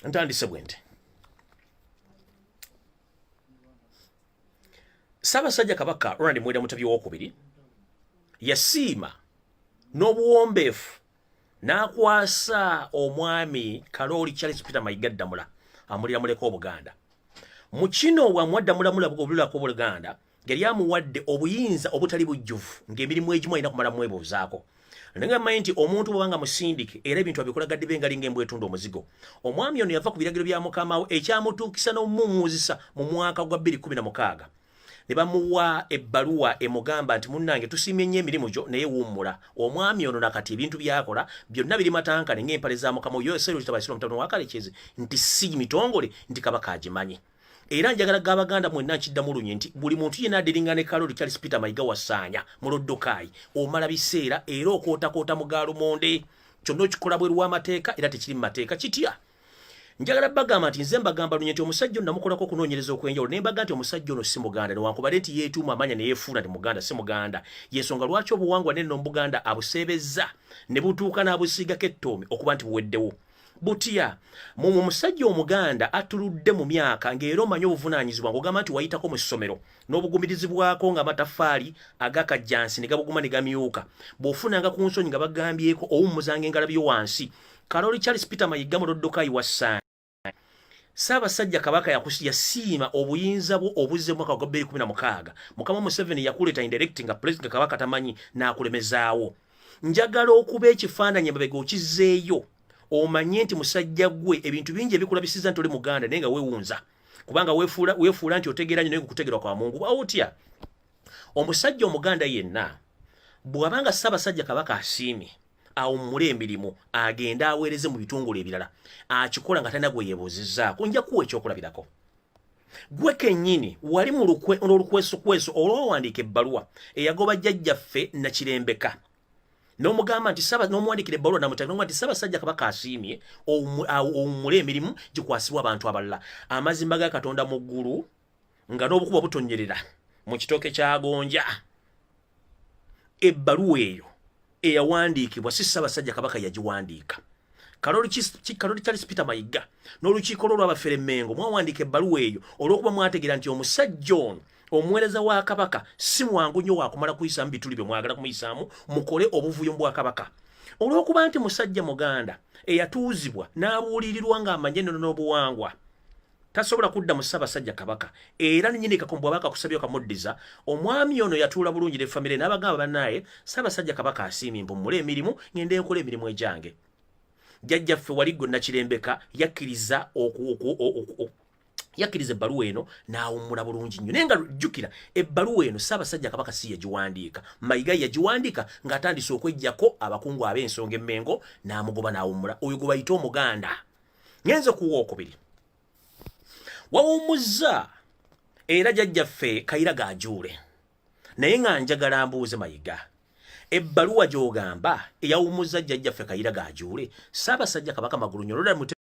ntandise bwente Ssaabasajja Kabaka Ronald Muwenda Mutebi II yasiima n'obuwombeefu n'akwasa omwami Kalooli Charles Peter Mayiga Ddamula amulira muleka Obuganda. Mu kino bw'amuwadde mulamula obululako Buganda yali amuwadde obuyinza obutali bujjuvu ng'emirimu egimu alina kumala mwebuuzaako. Nengamba nti omuntu bwanga musindike era ebintu abikola gadde bengali ng'embwa etunda omuzigo. Omwami ono yava ku biragiro bya Mukama we ekyamutuukisa n'omumuuzisa mu mwaka gwa 2016. Ne bamuwa ebbaluwa emugamba nti munnange tusiimye nnyo emirimu gyo naye wummula. Omwami ono nakati ebintu byakola byonna biri matankane ng'empale za Mukama oyo Sero Kitabasiro Mutabani wa Kalekezi nti si mitongole nti Kabaka agimanyi. Era njagala g'Abaganda mwenna nkiddamu lunye nti buli muntu yenna addiringa ne Kalooli Charles Peter Mayiga Wassanya mu Loddokayi omala biseera era okootakoota mu Gaalumonde kyonna okikola bweru w'amateeka era tekiri mu mateeka kitya. Njagala bagamba nti nze mbagamba lunye nti omusajja ono namukolako okunoonyereza okwenjawulo ne mbaga nti omusajja ono si Muganda newankubadde nti yeetuuma amanya ne yeefuula nti Muganda si Muganda y'ensonga lwaki obuwangwa n'enno Buganda abuseebezza ne butuuka n'abusiigako ettoomi okuba nti buweddewo. Butya mu musajja Omuganda atuludde mu myaka ng'era omanyi obuvunaanyizibwa ng'ogamba nti wayitako mu ssomero n'obugumirizibwako ng'amataffaali agakajjansi ne gabuguma ne gamyuka bw'ofunanga ku nsonyi nga bagambyeko owummuzanga engalabi yo wansi. Kalooli Charles Peter Mayiga mu Loddokayi Wassanya Ssaabasajja Kabaka yasiima obuyinza bwo obuzze mu mwaka gwa 2016. Mukama Museveni yakuleeta indirect nga President Kabaka tamanyi n'akulemezaawo. Njagala okuba ekifaananyi emabega okizzeeyo omanye nti musajja gwe ebintu bingi ebikula bisiza nti oli Muganda naye nga weewunza kubanga weefuula nti otegeera nnyo naye kutegerwa kwa Mungu. Otya omusajja Omuganda yenna bw'abanga Ssaabasajja Kabaka asiimye awummule emirimu agenda aweereze mu bitongole ebirala akikola nga talina gwe yeebuuzizzaako nja kuwa ekyokulabirako. Gwe kennyini wali mu olukweso olw'owandiika ebbaluwa eyagoba jjajjaffe Nakirembeka n'omugamba nti n'omuwandiikira ebbaluwa namutaka n'omugamba nti Ssaabasajja Kabaka asiimye owummule emirimu gikwasibwa abantu abalala. Amazimba ga Katonda mu ggulu nga n'obukuba butonyerera mu kitooke kya Gonja. Ebbaluwa eyo eyawandiikibwa si Ssaabasajja Kabaka yagiwandiika. Kalooli Charles Peter Mayiga n'olukiiko lw'abafere Mengo mwawandiika ebbaluwa eyo olw'okuba mwategeera nti omusajja ono omuweereza wa Kabaka si mwangu nnyo waakumala kuyisaamu bituli bye mwagala kumuyisaamu mukole obuvuyo mu Bwakabaka. Olw'okuba nti musajja Muganda eyatuuzibwa n'abuulirirwa ng'amanye ennono n'obuwangwa tasobola kudda mu Ssaabasajja Kabaka era nnyini kakombo abaka kusabye kamuddiza omwami ono yatuula bulungi ne famire n'abagamba bannaye Ssaabasajja Kabaka asiimye mpummule emirimu ngende enkola emirimu egyange. Jjajjaffe Waliggo Nakirembeka yakkiriza ebbaluwa eno n'awummula bulungi nnyo naye nga jjukira ebbaluwa eno Ssaabasajja Kabaka si yagiwandiika. Mayiga yagiwandiika ng'atandise okweggyako abakungu ab'ensonga emmengo n'amugoba n'awummula. Oyo gwe bayita Omuganda. Ngenze kuwa okubiri wawummuzza era jjajjaffe Kaira Gajuule naye nga njagala mbuuze Mayiga ebbaluwa gy'ogamba eyawummuzza jjajjaffe Kaira Gajuule Ssaabasajja Kabaka Magulunnyo Mutebi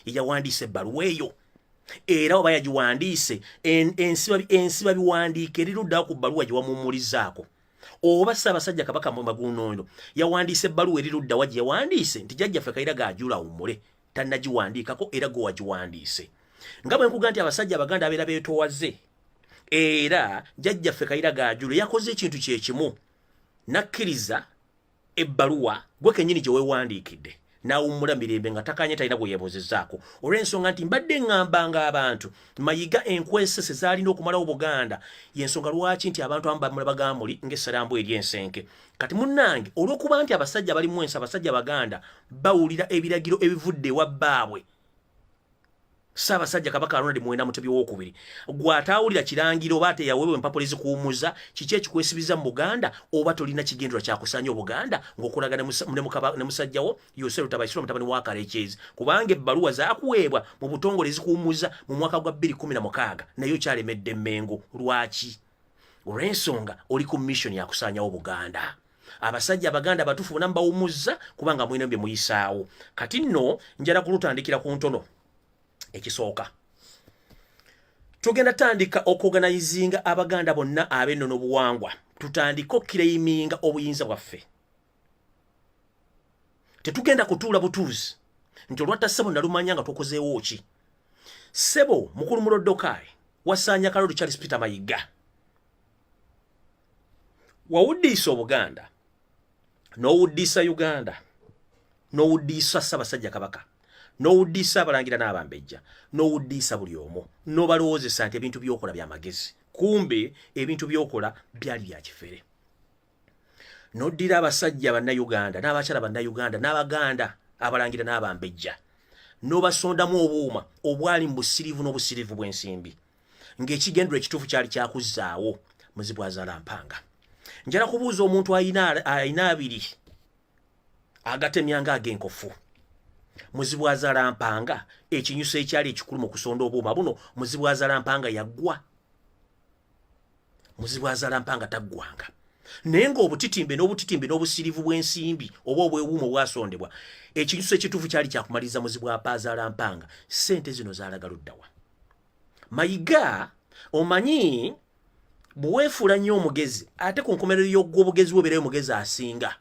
yawandiise ebbaluwa eyo era oba yagiwandiise ensi babiwandiika eriruddawo ku bbaluwa gye wamuwumulizzaako oba Ssaabasajja Kabaka Magulunnyo yawandiise ebbaluwa eriruddawa gye yawandiise nti jjajjaffe Kaira Gajuule awummule tannagiwandiikako era gwe wagiwandiise. Nga bwe nkuga nti abasajja Abaganda abeera beetoowaze era jjajjaffe Kaira Gajuule yakoze ekintu kye kimu nakkiriza ebbaluwa gwe kennyini gye weewandiikidde n'awummula mirembe nga takanye talina gwe yeebuuzizzaako olw'ensonga nti mbadde ŋŋambanga abantu Mayiga enkwesese zaalina okumalawo Buganda y'ensonga lwaki nti abantu abamu bamula bagamuli ng'essalambu ery'ensenke. Kati munnange olw'okuba nti abasajja bali mu ensi abasajja Baganda bawulira ebiragiro ebivudde ewa bbaabwe Ssaabasajja Kabaka Ronald Muwenda Mutebi II gw'ataawulira kirangiro oba ate yaweebwa empapula ezikuwummuza kiki ekikwesibiza mu Buganda oba tolina kigendera kya kusanya Obuganda ng'okulaga ne musajjawo Sero Kitabasiro Mutabani wa Kalekezi kubanga ebbaluwa zaakuweebwa mu butongole ezikuwummuza mu mwaka gwa 2016 naye okyalemedde Mengo. Lwaki? Olw'ensonga oli ku mission ya kusanyawo Buganda. Abasajja Abaganda batuufu bonna mbawummuzza kubanga mulina bye muyisaawo. Kati nno njala kulutandikira ku ntono. Ekisooka tugenda tandika okuorganizinga Abaganda bonna ab'ennono obuwangwa tutandika okkireiminga obuyinza bwaffe. Tetugenda kutuula butuuzi nti olwatta ssebo nalumanya nga tukozeewo ki. Ssebo mukulu mulodokayi wasanya Kaloli Charles Peter Mayinga. Wawuddiisa Obuganda, n'owuddiisa Uganda, n'owuddiisa Ssaabasajja Kabaka, n'owuddiisa abalangira n'abambejja, n'owuddiisa buli omu, n'obalowoozesa nti ebintu by'okola by'amagezi. Kumbe ebintu by'okola byali bya kifere. N'oddira abasajja bannayuganda, n'abakyala bannayuganda, n'abaganda abalangira n'abambejja, n'obasondamu obuuma obwali mu busirivu n'obusirivu bw'ensimbi, ng'ekigendero ekituufu kyali kyakuzzaawo muzibu azaala mpanga. Njala kubuuza omuntu ayina abiri agatemyanga ag'enkofu. Muzibu azaala mpanga ekinyuso ekyali ekikulu mu kusonda obuuma buno, muzibu azaala mpanga yaggwa. Muzibu azaala mpanga taggwanga. Naye ng'obutitimbe n'obusirivu bw'ensimbi oba obwewuuma obwasondebwa, ekinyuso ekituufu kyali kyakumaliriza muzibu azaala mpanga. Ssente zino zaalaga luddawa. Mayiga omanyi bwefuula nnyo omugezi, ate ku nkomerero y'ogw'obugezi obeerayo omugezi asinga.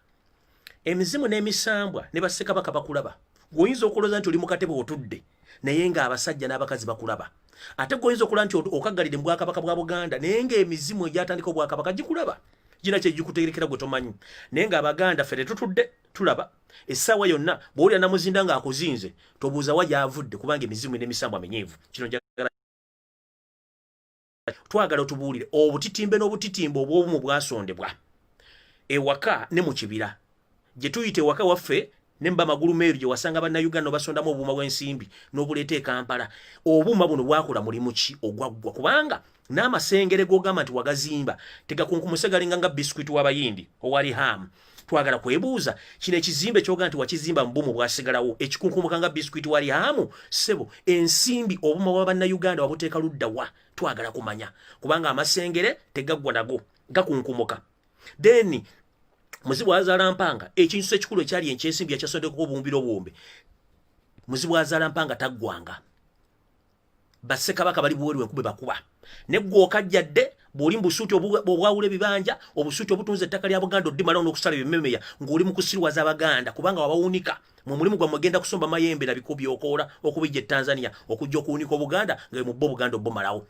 Emizimu n'emisambwa ne bassekabaka bakulaba. Goyinza okulooza nti oli mu katebe otudde, naye ng'abasajja n'abakazi bakulaba. Ate goyinza okulaba nti okaggalidde mu Bwakabaka bwa Buganda, naye ng'emizimu egyatandika Obwakabaka gikulaba. Gina kye gikutegerekera gwe tomanyi. Naye ng'Abaganda ffe tetutudde tulaba. Essaawa yonna bw'olya namuzinda ng'akuzinze, tobuuza wa gy'avudde kubanga emizimu n'emisambwa menyeevu. Kino twagala otubuulire obutitimbe n'obutitimbe obw'obumu bwasondebwa ewaka ne mu kibira gye tuyita ewaka waffe ne mba magulu meeru gye wasanga bannayuganda basondamu obuuma bw'ensimbi n'obuleeta e Kampala. Obuuma buno bwakola mulimu ki ogwaggwa? Kubanga n'amasengere g'ogamba nti wagazimba tegakunkumuse galinga nga bisikuiti w'Abayindi owali hamu. Twagala kwebuuza kino ekizimbe ky'ogamba nti wakizimba mu bumu bwasigalawo ekikunkumuka nga bisikuiti wali hamu. Ssebo ensimbi obuuma bwa bannayuganda wabuteeka ludda wa? Twagala kumanya kubanga amasengere tegaggwa nago gakunkumuka. Then muzibu azaala mpanga ekintu ekikulu ekyali eky'ensimbi ekyasondeko obuwumbiro obuwumbi, muzibu azaala mpanga taggwanga. Bassekabaka bali buweerwe enkube bakuba. Ne ggwe okajjadde bw'oli mu busuuti obwawula ebibanja, obusuuti obutunze ettaka lya Buganda oddimalawo n'okusala ebimemeya ng'oli mu kusirwaza Abaganda kubanga wabawunika mu mulimu gwammwe ogenda kusomba mayembe na biko by'okoola okubijja e Tanzania okujja okuwunika Obuganda nga mu bo Buganda obumalawo.